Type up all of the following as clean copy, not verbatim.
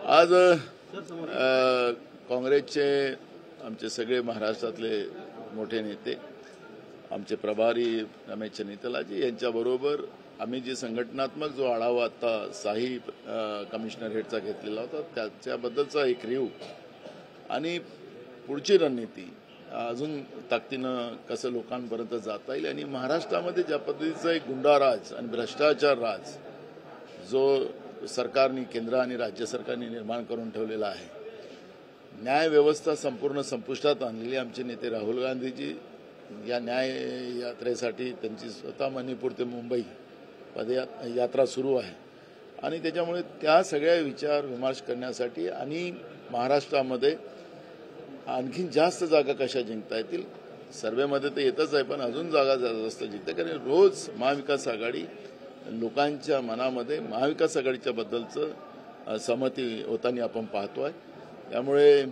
आज काँग्रेसचे आमचे सगळे महाराष्ट्रातले मोठे नेते, आमचे प्रभारी रमेश चन्नीतलाजी यांच्याबरोबर आम्ही जे संघटनात्मक जो आढावा आता साही कमिशनर हेडचा घेतलेला होता त्याच्याबद्दलचा एक रिव्ह्यू आणि पुढची रणनीती अजून ताकदीनं कसं लोकांपर्यंत जाता येईल आणि महाराष्ट्रामध्ये ज्या पद्धतीचा एक गुंडाराज आणि भ्रष्टाचार राज जो सरकारने केंद्र आणि राज्य सरकारने निर्माण करून ठेवलेला आहे, न्याय व्यवस्था संपूर्ण संपुष्टात आणलेली आमचे नेते राहुल गांधीजी या न्याय यात्रेसाठी त्यांची स्वतः मणिपूर ते मुंबई पदयात्रा सुरू आहे आणि त्याच्यामुळे त्या सगळ्या विचार विमर्श करण्यासाठी आणि महाराष्ट्रामध्ये आणखीन जास्त जागा कशा जिंकता येतील सर्वेमध्ये तर येतच आहे, पण अजून जागा जास्त जिंकते कारण रोज महाविकास आघाडी लोकांच्या मनामध्ये महाविकास आघाडीच्या बद्दलचं सहमती होताना आपण पाहतोय। त्यामुळे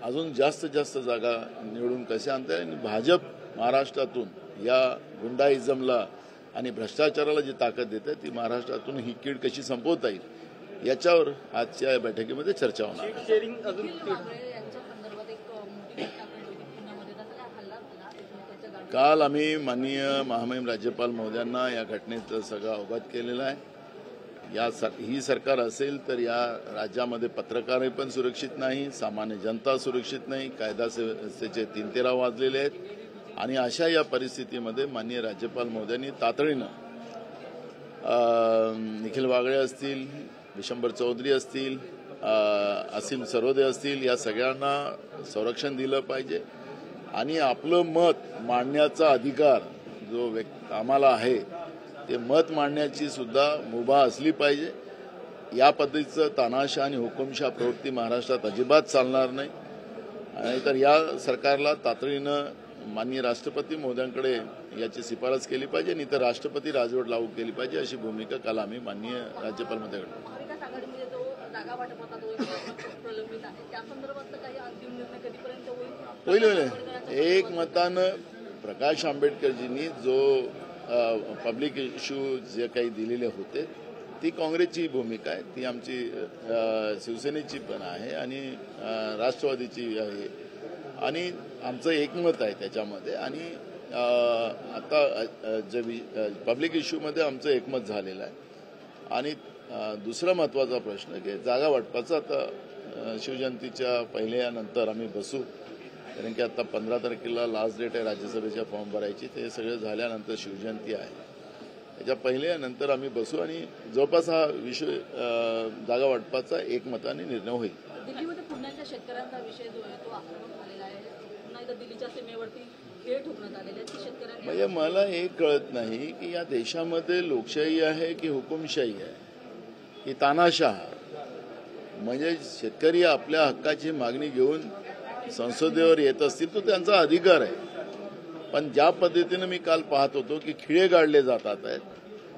अजून जास्त जागा निवडून कसे आणता येईल आणि भाजप महाराष्ट्रातून या गुंडाइझमला आणि भ्रष्टाचाराला जी ताकद देते ती महाराष्ट्रातून ही कीड कशी संपवता येईल याच्यावर आजच्या बैठकीमध्ये चर्चा होणार। काल आम्ही माननीय महामहिम राज्यपाल महोदयांना या घटनेचं सगळं अवगत केलेलं आहे। ही सरकार असेल तर या राज्यामध्ये पत्रकारही पण सुरक्षित नाही, सामान्य जनता सुरक्षित नाही, कायदा व्यवस्थेचे 3-13 वाजलेले आहेत आणि अशा या परिस्थितीमध्ये माननीय राज्यपाल महोदयांनी तातडीनं निखिल वागळे असतील, विशंबर चौधरी असतील, असीम सरोदे असतील, या सगळ्यांना संरक्षण दिलं पाहिजे आणि आपलं मत मांडण्याचा अधिकार जो आम्हाला आहे ते मत मांडण्याची सुद्धा मुभा असली पाहिजे। या पद्धतीचं तानाशा आणि हुकुमशाह प्रवृत्ती महाराष्ट्रात अजिबात चालणार नाही आणि तर या सरकारला तातडीनं माननीय राष्ट्रपती महोदयांकडे याची शिफारस केली पाहिजे आणि तर राष्ट्रपती राजवट लागू केली पाहिजे अशी भूमिका काल आम्ही माननीय राज्यपाल महोदयांकडे होईल। एकमतानं प्रकाश आंबेडकरजींनी जो पब्लिक इश्यू जे काही दिलेले होते ती काँग्रेसची भूमिका आहे, ती आमची शिवसेनेची पण आहे आणि राष्ट्रवादीची आहे आणि आमचं एकमत आहे त्याच्यामध्ये आणि आता जे पब्लिक इश्यूमध्ये आमचं एकमत झालेलं आहे। आणि दुसरा महत्त्वाचा प्रश्न की जागा वाटपाचा आता शिवजयंतीच्या पहिल्यानंतर आम्ही बसू, कारण की आता 15 तारखेला लास्ट डेट आहे राज्यसभेच्या फॉर्म भरायची, ते सगळं झाल्यानंतर शिवजयंती आहे, त्याच्या पहिल्यानंतर आम्ही बसू आणि जवळपास हा विषय जागा वाटपाचा एकमताने निर्णय होईल। दिल्लीमध्ये पुण्याच्या शेतकऱ्यांचा विषय जो आहे तो आक्रमक झालेला आहे, पुन्हा एकदा दिल्लीच्या सीमेवरती खेळ ठोकण्यात आलेले आहेत की शेतकऱ्यांनी म्हणजे मला हे कळत नाही की या देशामध्ये लोकशाही आहे की हुकुमशाही आहे की तानाशाह। म्हणजे शेतकरी आपल्या हक्काची मागणी घेऊन संसदेवर येत असतील तो त्यांचा अधिकार आहे, पण ज्या पद्धतीनं मी काल पाहत होतो की खिळे गाडले जातात आहेत,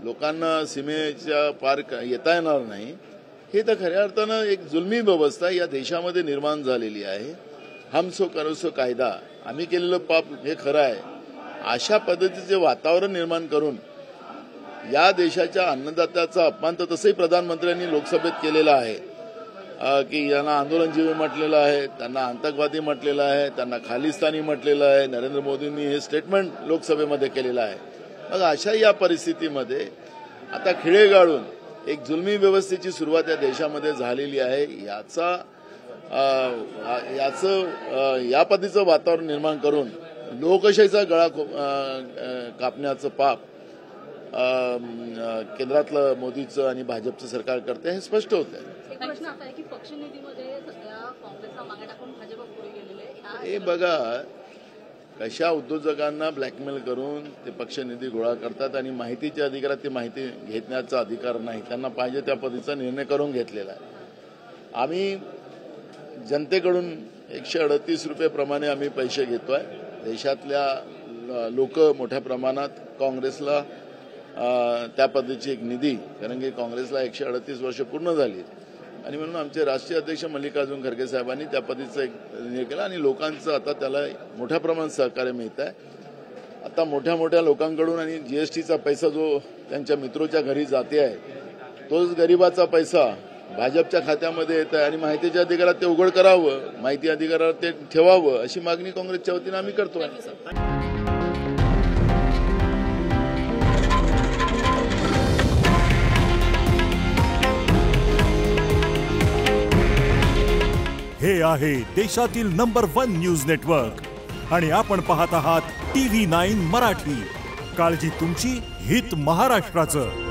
लोकांना सीमेच्या पार येता येणार नाही, हे तर खऱ्या अर्थानं एक जुलमी व्यवस्था या देशामध्ये निर्माण झालेली आहे। हम सो करो सो कायदा, आम्ही केलेलं पाप हे खरं आहे, अशा पद्धतीचे वातावरण निर्माण करून या देशाच्या अन्नदात्याचा अपमान तर तसंही प्रधानमंत्र्यांनी लोकसभेत केलेला आहे की यांना आंदोलनजीवी म्हटलेलं आहे, त्यांना आतंकवादी म्हटलेलं आहे, त्यांना खालिस्तानी म्हटलेलं आहे। नरेंद्र मोदींनी हे स्टेटमेंट लोकसभेमध्ये केलेलं आहे। मग अशा या परिस्थितीमध्ये आता खिळे गाळून एक जुलमी व्यवस्थेची सुरुवात या देशामध्ये झालेली आहे, या पद्धतीचं वातावरण निर्माण करून लोकशाहीचा गळा कापण्याचं पाप केंद्रातलं मोदीचं आणि भाजपचं सरकार करते हे स्पष्ट होत आहे। प्रश्न असा आहे की पक्षनिधीमध्ये सध्या काँग्रेसला मागे टाकून भाजप पुढे गेलेले आहे। हे बघा कशा उद्योजकांना ब्लॅकमेल करून ते पक्षनिधी गोळा करतात आणि माहितीच्या अधिकारात ती माहिती घेण्याचा अधिकार नाही, त्यांना पाहिजे त्या पद्धतीचा निर्णय करून घेतलेला आहे। आम्ही जनतेकडून 138 रुपये प्रमाणे आम्ही पैसे घेतोय। देशातल्या लोक मोठ्या प्रमाणात काँग्रेसला त्या पद्धतीची एक निधी, कारण की काँग्रेसला 138 वर्ष पूर्ण झाली आणि म्हणून आमचे राष्ट्रीय अध्यक्ष मल्लिकार्जुन खरगे साहेबांनी त्या पद्धतीचा एक निर्णय केला आणि लोकांचं आता त्याला मोठ्या प्रमाणात सहकार्य मिळत आहे। आता मोठ्या लोकांकडून आणि जीएसटीचा पैसा जो त्यांच्या मित्रोच्या घरी जाते आहे तोच गरिबाचा पैसा भाजपच्या खात्यामध्ये येत आहे आणि माहितीच्या अधिकारात ते उघड करावं, माहिती अधिकारात ते ठेवावं, अशी मागणी काँग्रेसच्या वतीनं आम्ही करतोय. हे आहे देशातील नंबर 1 न्यूज नेटवर्क आणि आपण पाहत आहात TV9 मराठी. काळजी तुमची, हित महाराष्ट्राचं.